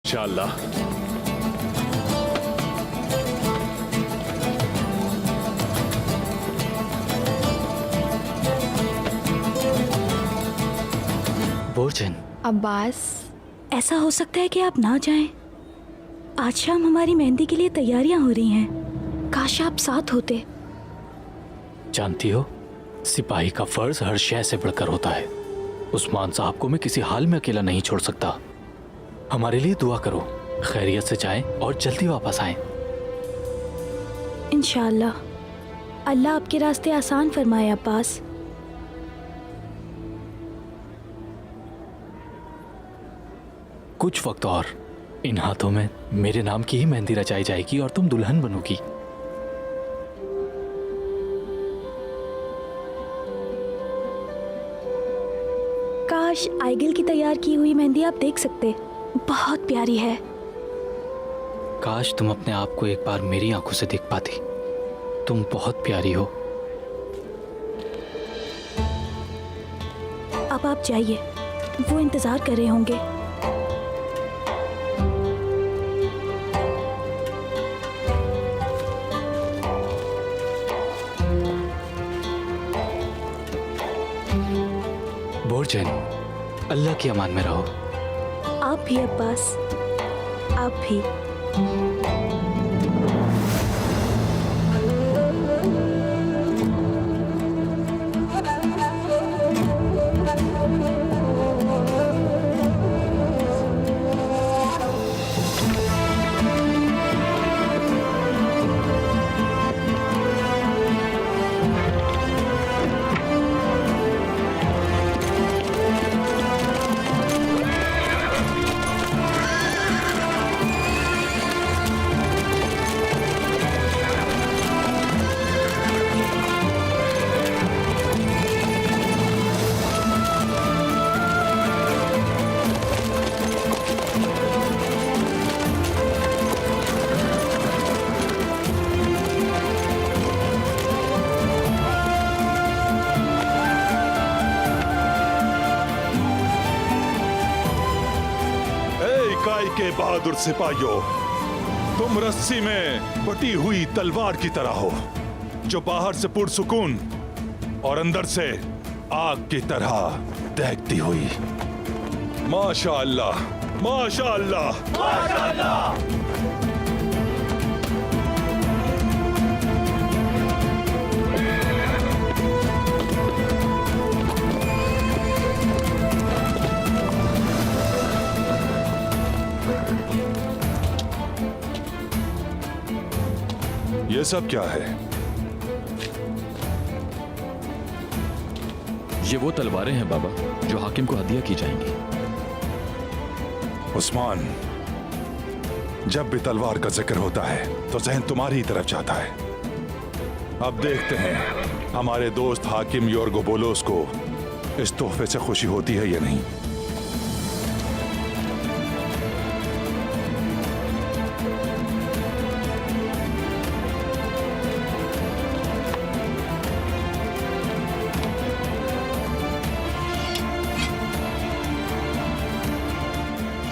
इंशाअल्लाह। बोर्जन। अब्बास, ऐसा हो सकता है कि आप ना जाएं। आज शाम हमारी मेहंदी के लिए तैयारियां हो रही हैं। काश आप साथ होते। जानती हो, सिपाही का फर्ज हर शय से बढ़कर होता है। उस्मान साहब को मैं किसी हाल में अकेला नहीं छोड़ सकता। हमारे लिए दुआ करो, खैरियत से जाएं और जल्दी वापस आएं। इंशाअल्लाह अल्लाह आपके रास्ते आसान फरमाए अब्बास। कुछ वक्त और इन हाथों में मेरे नाम की ही मेहंदी रचाई जाएगी और तुम दुल्हन बनोगी। काश आइगिल की तैयार की हुई मेहंदी आप देख सकते, बहुत प्यारी है। काश तुम अपने आप को एक बार मेरी आंखों से देख पाती। तुम बहुत प्यारी हो। अब आप जाइए, वो इंतजार कर रहे होंगे। बोर्जन, अल्लाह की अमान में रहो। आप भी अब्बास, आप भी। के बहादुर सिपाहियों, तुम रस्सी में बटी हुई तलवार की तरह हो, जो बाहर से पुरसुकून और अंदर से आग की तरह दहकती हुई। माशाअल्लाह, माशाअल्लाह, माशाअल्लाह। ये सब क्या है? ये वो तलवारें हैं बाबा, जो हाकिम को हदिया की जाएंगी। उस्मान, जब भी तलवार का जिक्र होता है तो जहन तुम्हारी ही तरफ जाता है। अब देखते हैं हमारे दोस्त हाकिम योर्गो बोलोस को इस तोहफे से खुशी होती है या नहीं।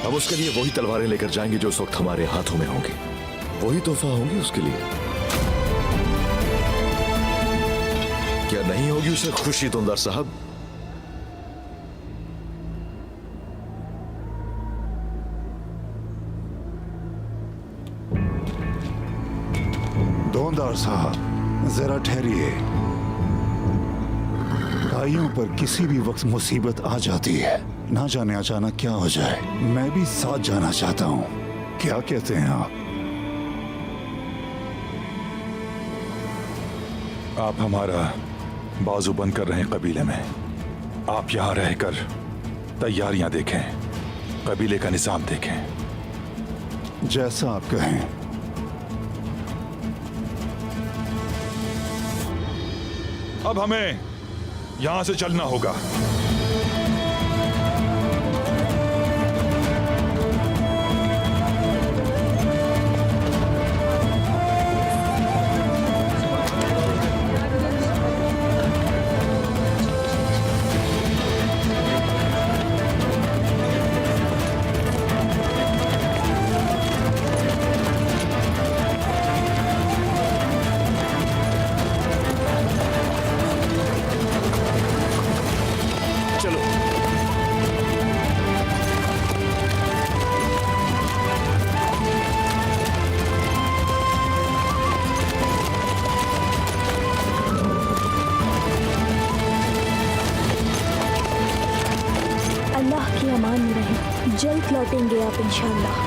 अब उसके लिए वही तलवारें लेकर जाएंगे जो उस वक्त हमारे हाथों में होंगी। वही तोहफा होंगी उसके लिए। क्या नहीं होगी उसे खुशी तुंदर साहब? दोंदार साहब, जरा ठहरिए। भाइयों पर किसी भी वक्त मुसीबत आ जाती है, ना जाने अचानक क्या हो जाए। मैं भी साथ जाना चाहता हूँ। क्या कहते हैं आप? आप हमारा बाजू बंद कर रहे हैं कबीले में। आप यहाँ रहकर तैयारियां देखें, कबीले का निजाम देखें। जैसा आप कहें। अब हमें यहां से चलना होगा। जाएंगे आप इंशाल्लाह।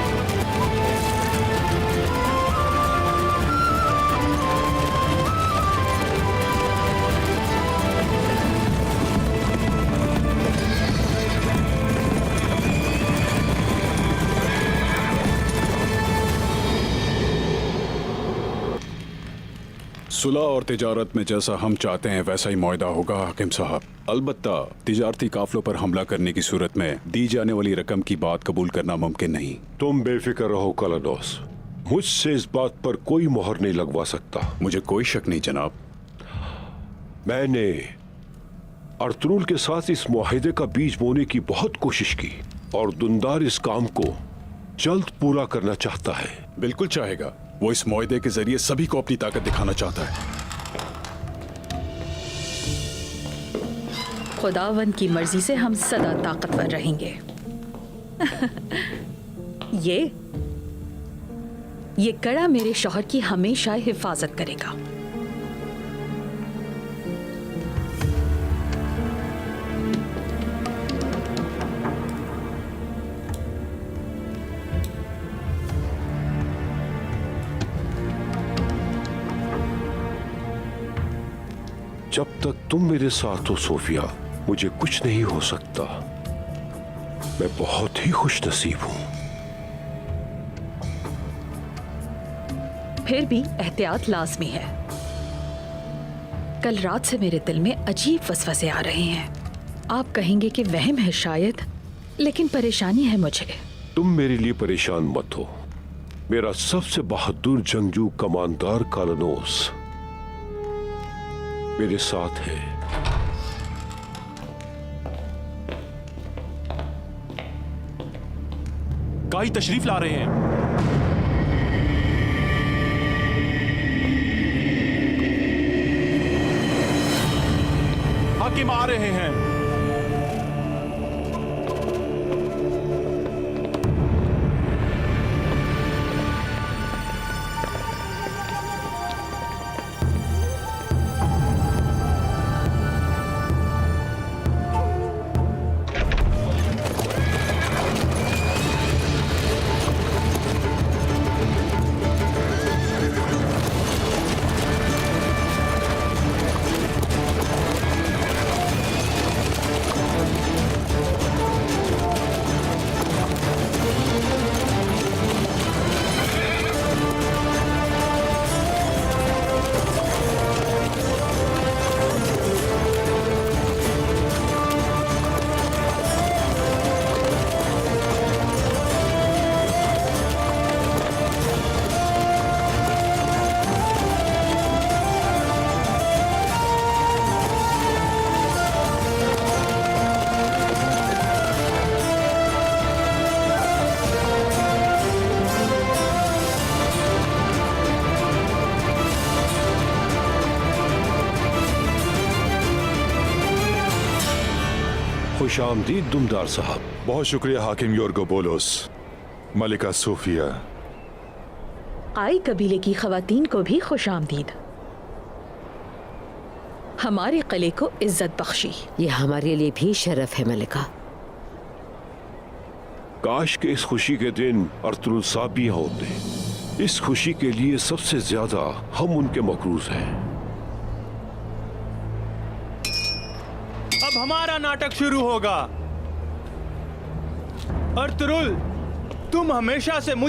सुलह और तिजारत में जैसा हम चाहते हैं वैसा ही मुआहदा होगा हाकिम साहब। अलबत्ता तिजारती काफलों पर हमला करने की सूरत में दी जाने वाली रकम की बात कबूल करना मुमकिन नहीं। तुम बेफिक्र रहो कलनोस, मुझसे इस बात पर कोई मोहर नहीं लगवा सकता। मुझे कोई शक नहीं जनाब। मैंने अर्तुरुल के साथ इस मुआहिदे का बीज बोने की बहुत कोशिश की और दुंदार इस काम को जल्द पूरा करना चाहता है। बिल्कुल चाहेगा। वो इस मुआहदे के जरिए सभी को अपनी ताकत दिखाना चाहता है। खुदावंद की मर्जी से हम सदा ताकतवर रहेंगे। ये कड़ा मेरे शौहर की हमेशा हिफाजत करेगा। जब तक तुम मेरे साथ हो सोफिया, मुझे कुछ नहीं हो सकता। मैं बहुत ही खुश नसीब हूं। फिर भी एहतियात लाजमी है। कल रात से मेरे दिल में अजीब वसवसे आ रहे हैं। आप कहेंगे कि वहम है शायद, लेकिन परेशानी है मुझे। तुम मेरे लिए परेशान मत हो। मेरा सबसे बहादुर जंगजू कमांडर कालनोस मेरे साथ है। काई तशरीफ ला रहे हैं। हाकिम आ रहे हैं। खुश आमदीद दुमदार साहब। बहुत शुक्रिया हाकिम योर्गो बोलोस, मलिका सोफिया। आई कबीले की खवातीन को भी खुश आमदीद। हमारे किले को इज्जत बख्शी। ये हमारे लिए भी शरफ है मलिका। काश के इस खुशी के दिन अर्तुरुल साहब भी यहाँ होते। इस खुशी के लिए सबसे ज्यादा हम उनके मकरूज हैं। अब हमारा नाटक शुरू होगा। अर्तुरुल, तुम हमेशा से